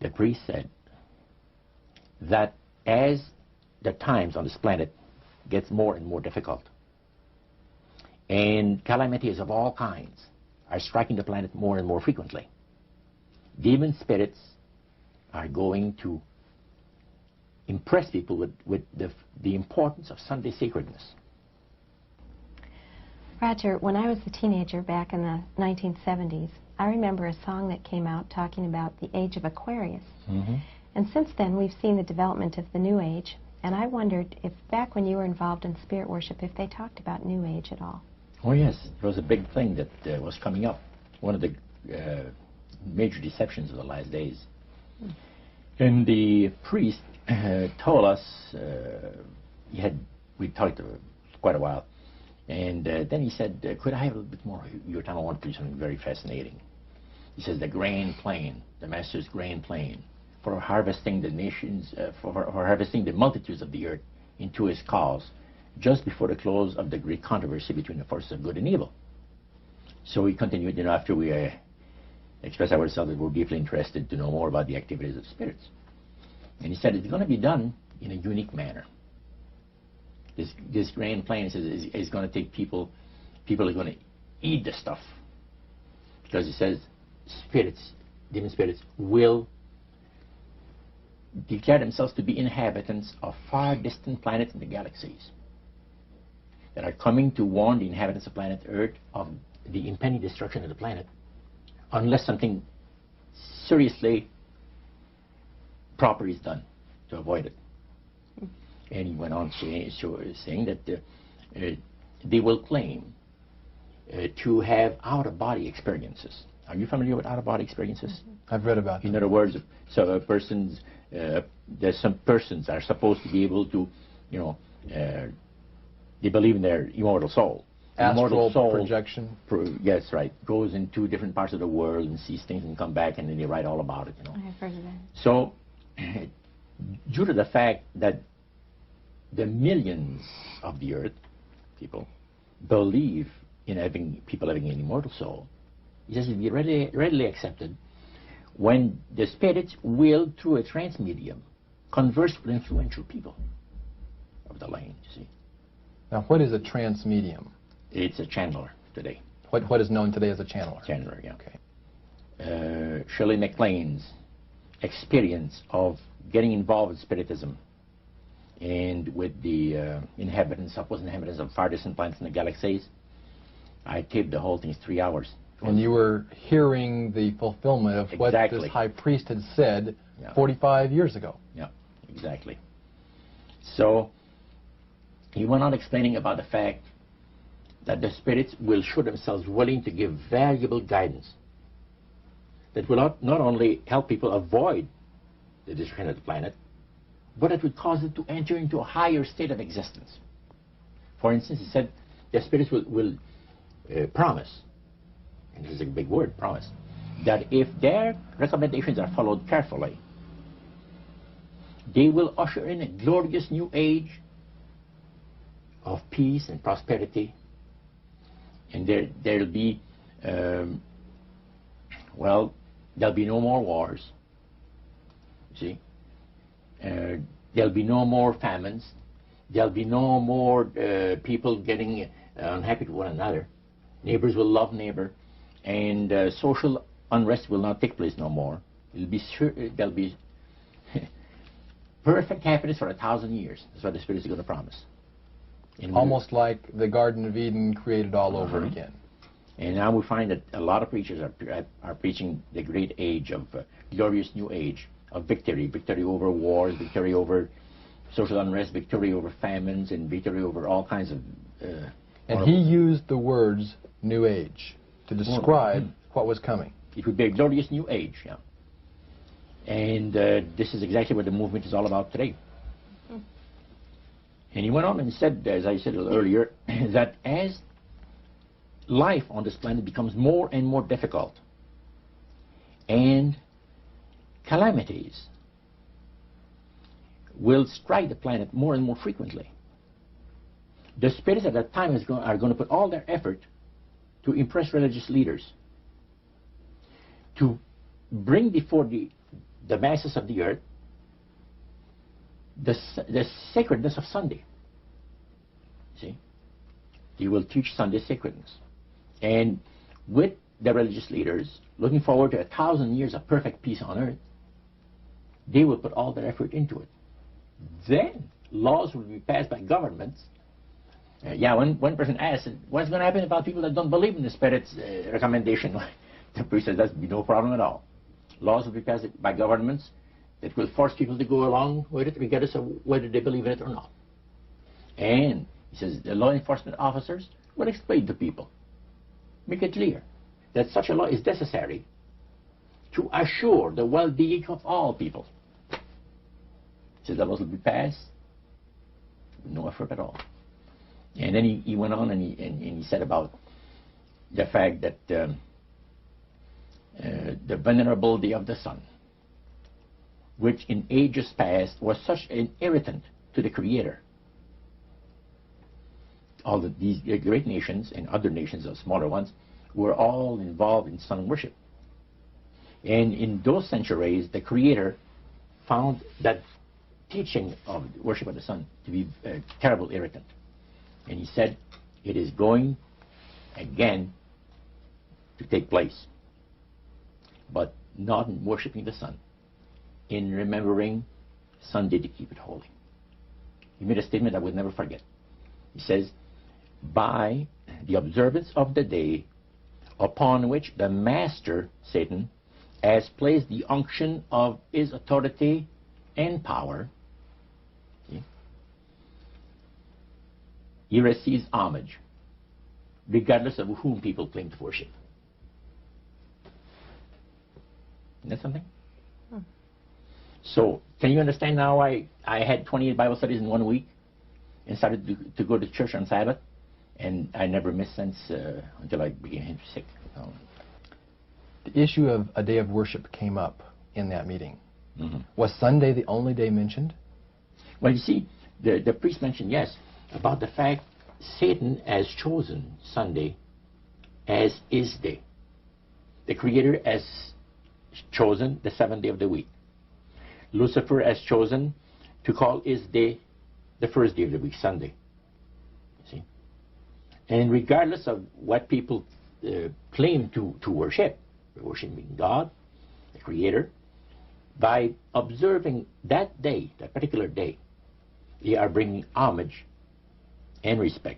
The priest said that as the times on this planet gets more and more difficult, and calamities of all kinds are striking the planet more and more frequently, demon spirits are going to impress people with the importance of Sunday Sacredness. Roger, when I was a teenager back in the 1970s, I remember a song that came out talking about the age of Aquarius. Mm-hmm. And since then, we've seen the development of the New Age, and I wondered if back when you were involved in spirit worship, if they talked about New Age at all. Oh yes, it was a big thing that was coming up. One of the major deceptions of the last days. Mm. And the priest told us, we talked quite a while, and then he said, could I have a little bit more of your time? I want to do something very fascinating. He says, the grand plan, the master's grand plan for harvesting the nations, for harvesting the multitudes of the earth into his cause, just before the close of the great controversy between the forces of good and evil. So we continued, after we expressed ourselves that we're deeply interested to know more about the activities of spirits. And he said it's going to be done in a unique manner. This grand plan is going to take people are going to eat the stuff. Because he says spirits, demon spirits, will declare themselves to be inhabitants of far distant planets in the galaxies that are coming to warn the inhabitants of planet Earth of the impending destruction of the planet unless something seriously proper is done to avoid it. And he went on saying that they will claim to have out-of-body experiences. Are you familiar with out-of-body experiences? Mm-hmm. I've read about them. In other words, so there's some persons are supposed to be able to, they believe in their immortal soul. Astral soul projection. Yes, right. Goes into different parts of the world and sees things and come back, and then they write all about it. I've heard of that. So, due to the fact that the millions of the earth, people, believe in people having an immortal soul, he says it'll be readily accepted when the spirits will, through a trance medium, converse with influential people of the land, you see. Now, what is a trance medium? It's a channeler today. What is known today as a channeler? Channeler, yeah. Okay. Shirley MacLaine's experience of getting involved with spiritism and with the supposed inhabitants of far distant planets in the galaxies, I taped the whole thing in 3 hours. And you were hearing the fulfillment of what this high priest had said 45 years ago. Yeah, exactly. So he went on explaining about the fact that the spirits will show themselves willing to give valuable guidance that will not only help people avoid the destruction of the planet, but it would cause it to enter into a higher state of existence. For instance, he said the spirits will promise, and this is a big word, promise, that if their recommendations are followed carefully, they will usher in a glorious new age of peace and prosperity, and there'll be there'll be no more wars, you see. There'll be no more famines. There'll be no more people getting unhappy with one another. Neighbors will love neighbor, and social unrest will not take place no more. There'll be perfect happiness for 1,000 years. That's what the Spirit is going to promise. Almost like the Garden of Eden created all over again. And now we find that a lot of preachers are preaching the great age of glorious new age of victory over wars, victory over social unrest, victory over famines, and victory over all kinds of... and he used the words New Age to describe what was coming. It would be a glorious new age, yeah. And this is exactly what the movement is all about today. And he went on and said, as I said earlier, that as life on this planet becomes more and more difficult, and calamities will strike the planet more and more frequently, the spirits at that time are going to put all their effort to impress religious leaders, to bring before the the masses of the earth the sacredness of Sunday. See? He will teach Sunday sacredness. And with the religious leaders, looking forward to 1,000 years of perfect peace on earth, they will put all their effort into it. Then laws will be passed by governments. One person asked, what's going to happen about people that don't believe in the Spirit's recommendation? The priest says, that's no problem at all. Laws will be passed by governments that will force people to go along with it, regardless of whether they believe in it or not. And he says the law enforcement officers will explain to people, make it clear that such a law is necessary to assure the well-being of all people. He says the laws will be passed with no effort at all. And then he went on and he said about the fact that the venerability of the sun, which in ages past was such an irritant to the Creator. All these great nations and other nations of smaller ones were all involved in sun worship. And in those centuries, the Creator found that teaching of worship of the sun to be a terrible irritant. And he said, it is going again to take place, but not in worshiping the sun, in remembering Sunday to keep it holy. He made a statement I would never forget. He says, by the observance of the day upon which the master, Satan, has placed the unction of his authority and power, he receives homage, regardless of whom people claim to worship. Isn't that something? So, can you understand now why I had 28 Bible studies in 1 week and started to go to church on Sabbath? And I never missed since until I became sick. The issue of a day of worship came up in that meeting. Mm-hmm. Was Sunday the only day mentioned? Well, you see, the priest mentioned, yes, about the fact Satan has chosen Sunday as his day. The Creator has chosen the 7th day of the week. Lucifer has chosen to call his day the first day of the week, Sunday. You see? And regardless of what people claim to worship, worshiping God, the Creator, by observing that day, that particular day, they are bringing homage and respect